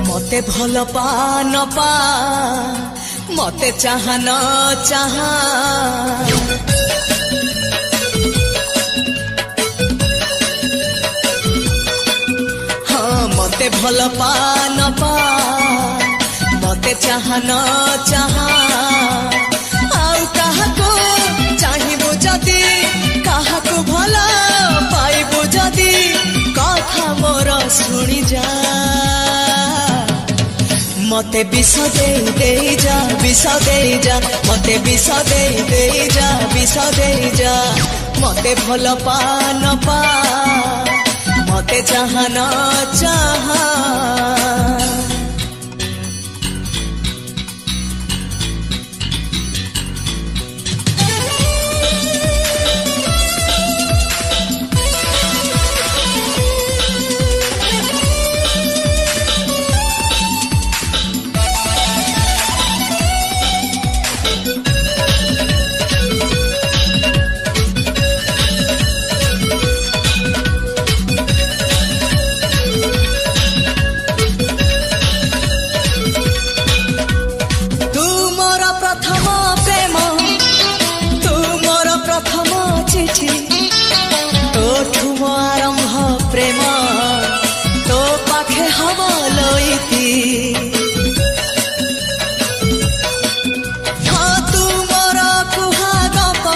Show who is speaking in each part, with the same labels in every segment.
Speaker 1: मते भल पा न पा मते चाह न चाह हाँ मते भल पा न पा मते चाह न चाह आउ काहाको चाहिबो जदी काहाको भल पाइबो जदी कथा मोर सुनी जा मते विष दे जा विष दे जा मते विष दे जा विष दे जा मते भल पा न पा मते चाह न चाह प्रेम तो पाखे हम लईती हाँ तू मोर कुहा गप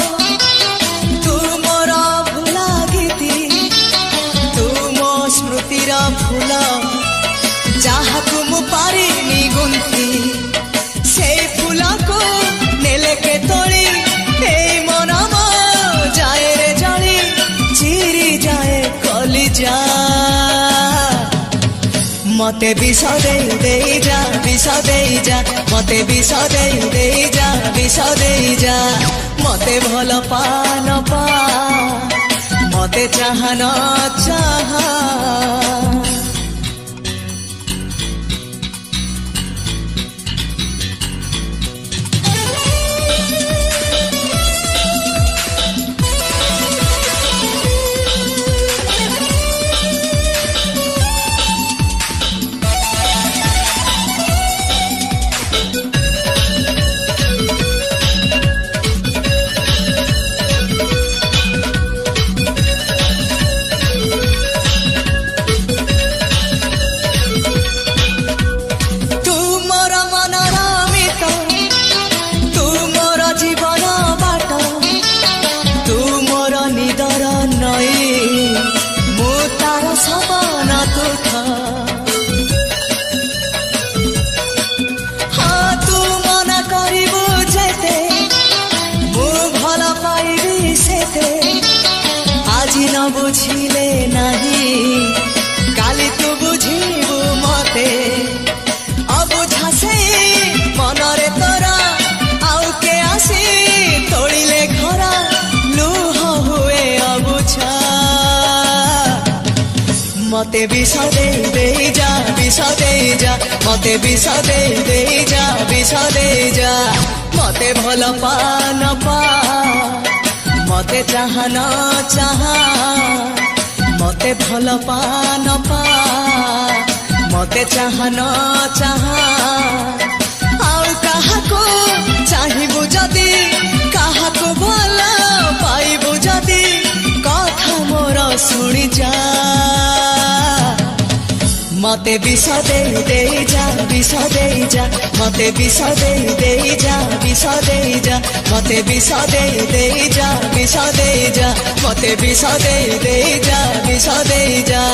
Speaker 1: तू मोर भुला गीती तू मो स्मृतिर फूल जहाँ मु पारिनी गुंथी से फूल को नेले के तोड़ी मन जाए रे जली चिरी जाए कली जा मते विष दे जा विष दे जा मते विष दे जा विष दे जा मते भल पा न पा मते चाह न चाह हाँ तू मना करिबु जेते मु भल पाइबी सेते आज न बुझिले नहीं काली तू बुझिबु मते अबुझा से मनरे तोरा आउ के आसी तोड़िले घरा लुह हुए अबुझा मते विष दे जा विष दे जा मते विष दे जा विष दे जा मते भल पा न पा मते चाह न चाह मते भल पा न पा मते चाह न चाह आउ काहाको चाहिबु जदी काहाको भल पाइबु जदी कथा मोर सुनी जा मते विष दे जा विष दे जा मते विष दे जा विष दे जा मते विष दे जा विष दे जा मते विष दे जा विष दे जा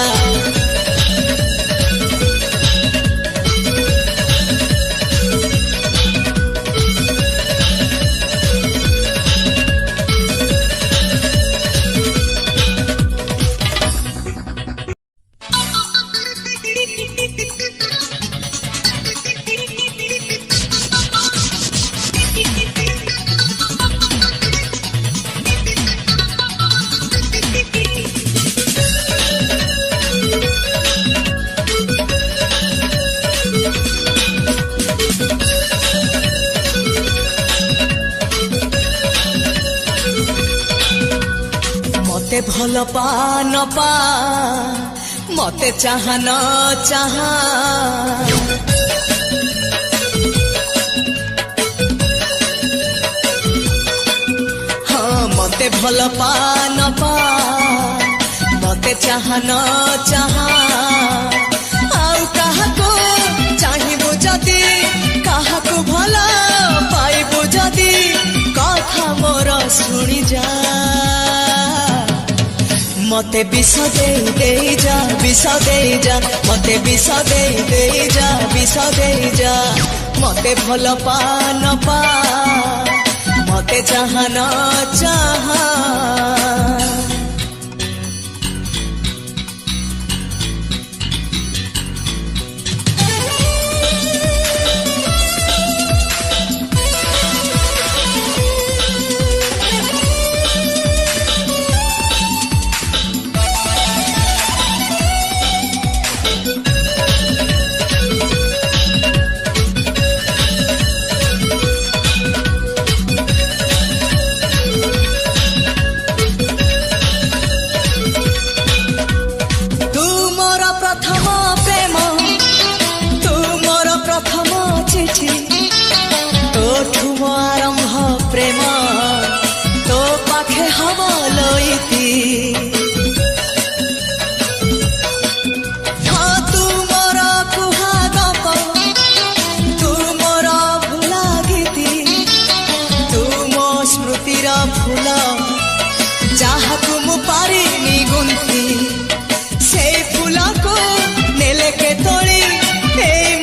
Speaker 1: मते भल पा न पा मते चाह न चाह हाँ मते भल पा न पा मते चाह न चाह आउ काहाको चाहिबु जदी काहाको भल पाइबु जदी कथा मोर सुनी जा मते विष दे जा विष दे जा मते विष दे जा विष दे जा मते भल पा न पा मते चाह न चाह प्रेम तो पाखे हम लईती हाँ तू मोर कुहा गप तू मोर भुला गीति तू मो स्मृतिर फूल जहाँ मु पारिनी गुंथी से फूल को नेले के तोड़ी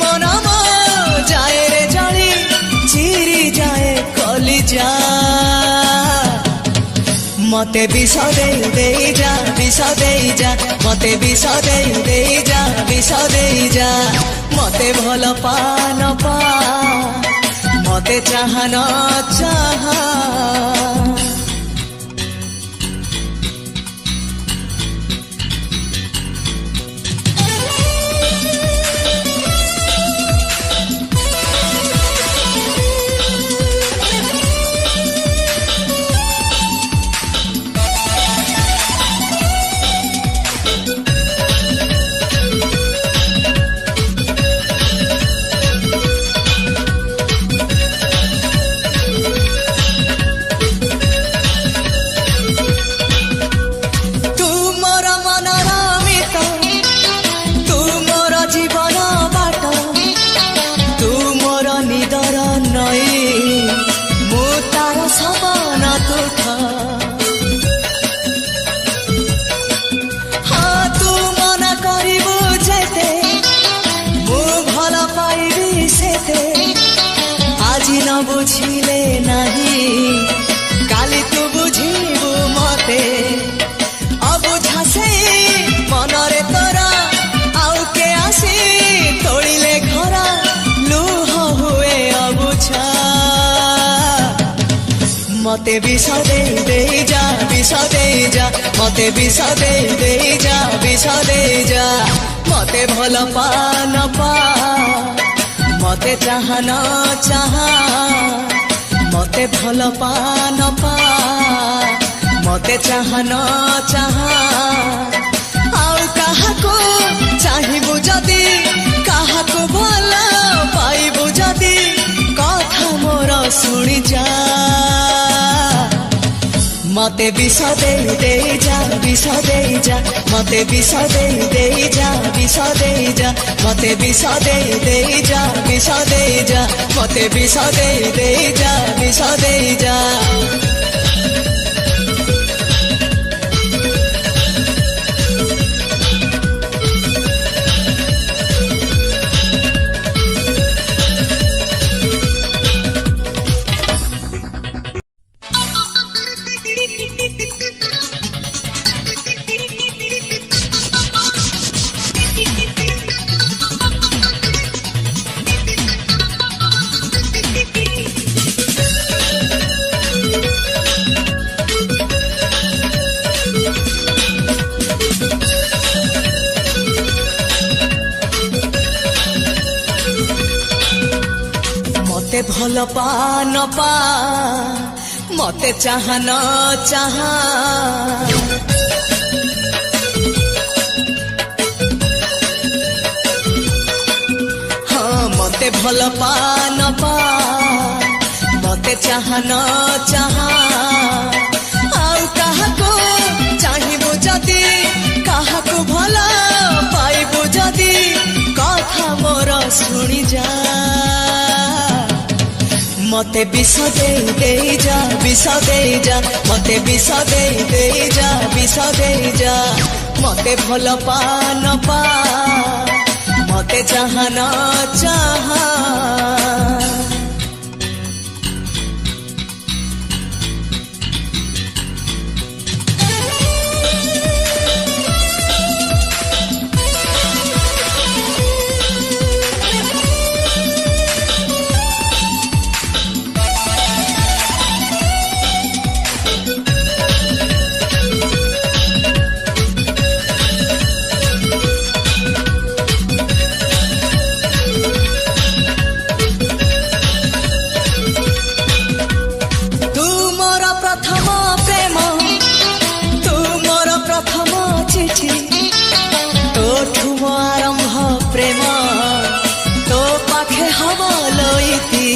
Speaker 1: मन जाए रे जड़ी चिरी जाए कली जा मते विष दे जा विष दे जा मते विष दे जा विष दे जा मते भल पा न पा मते चाह न चाह आज न बुझिले नहीं काली तू बुझिबु मते अबुझा से मनरे तोरा आउ के आसी तोड़िले घर लुह हुए अबुझा मते विष दे जा विष दे जा मते विष दे जा विष दे जा मते भल पा न पा मते चाह न चाह मते भल पा न पा मते चाह न चाह आउ काहाको चाहिबु जदी काहाको भल पाइबु जदी कथा मोर सुनी जा मते विष दे जा विष दे जा मते विष दे जा विष दे जा मते विष दे जा विष दे जा मते विष दे जा विष दे जा मते भल पा न पा मते चाह न चाह हाँ मते भल पा न पा मते चाह न चाह आउ काहाको चाहिबु जदी काहाको भल पाइबु जदी कथा मोर सुनी जा मते विष दे जा विष दे जा मते विष दे जा विष दे जा मते भल पा न पा मते चाह न चाह प्रेम तो पाखे हम लईती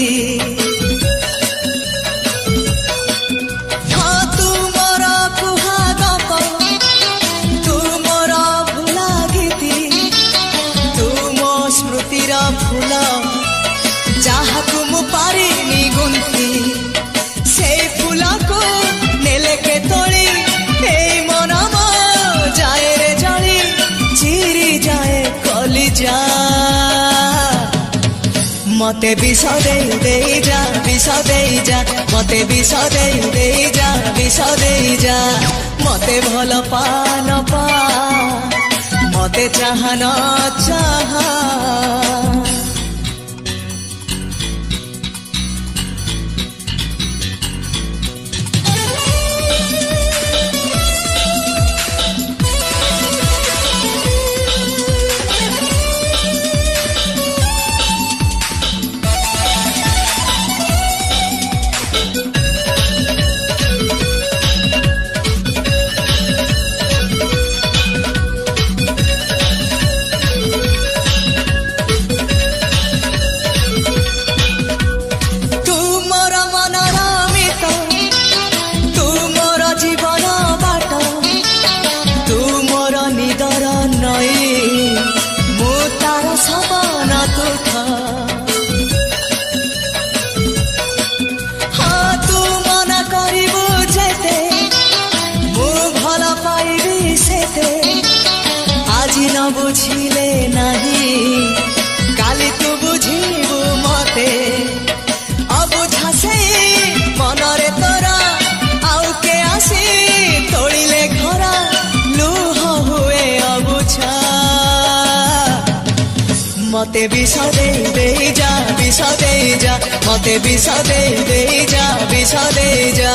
Speaker 1: हाँ तू मोर कुहा गप तू मोर भुला गीती तू मो स्मृतिर फूल जहाँ को मु पारिनी गुंती से फूल को नेले के तोड़ी मन जाए रे जड़ी चिरी जाए कली जा मते विष दे जा विष दे जा मते विष दे जा विष दे जा मते भल पा न पा मते चाह न चाह हाँ तू मना करिबु जेते मु भल पाइबी सेते आज न बुझिले नाही काली तू बुझिबु मते अबुझा से मनरे तोरा आउ के आसी तोड़िले घरा लुह हुए अबुझा मते विष दे जा विष दे जा मते विष दे जा विष दे जा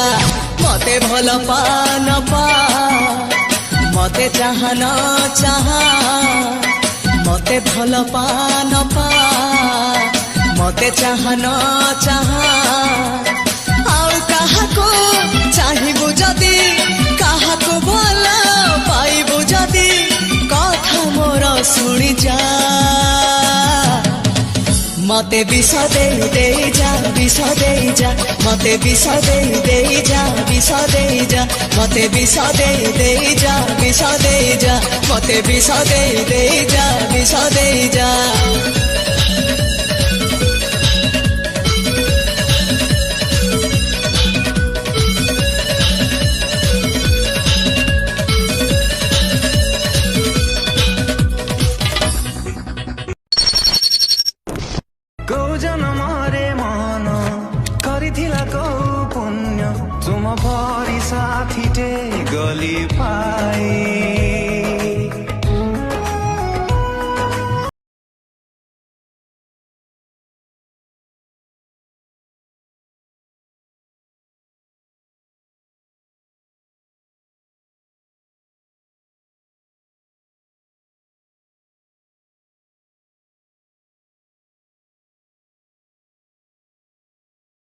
Speaker 1: मते भल पा न पा मते चाह न चाह मते भल पा न पा मते चाह न चाह आउ काहाको चाहिबु जदी काहाको भल पाइबु जदी कथा मोर सुनी जा मते विष दे जा विष दे जा मते विष दे जा विष दे जा मते विष दे जा विष दे जा मते विष दे जा विष दे जा
Speaker 2: तुम भरी साथी गली पाई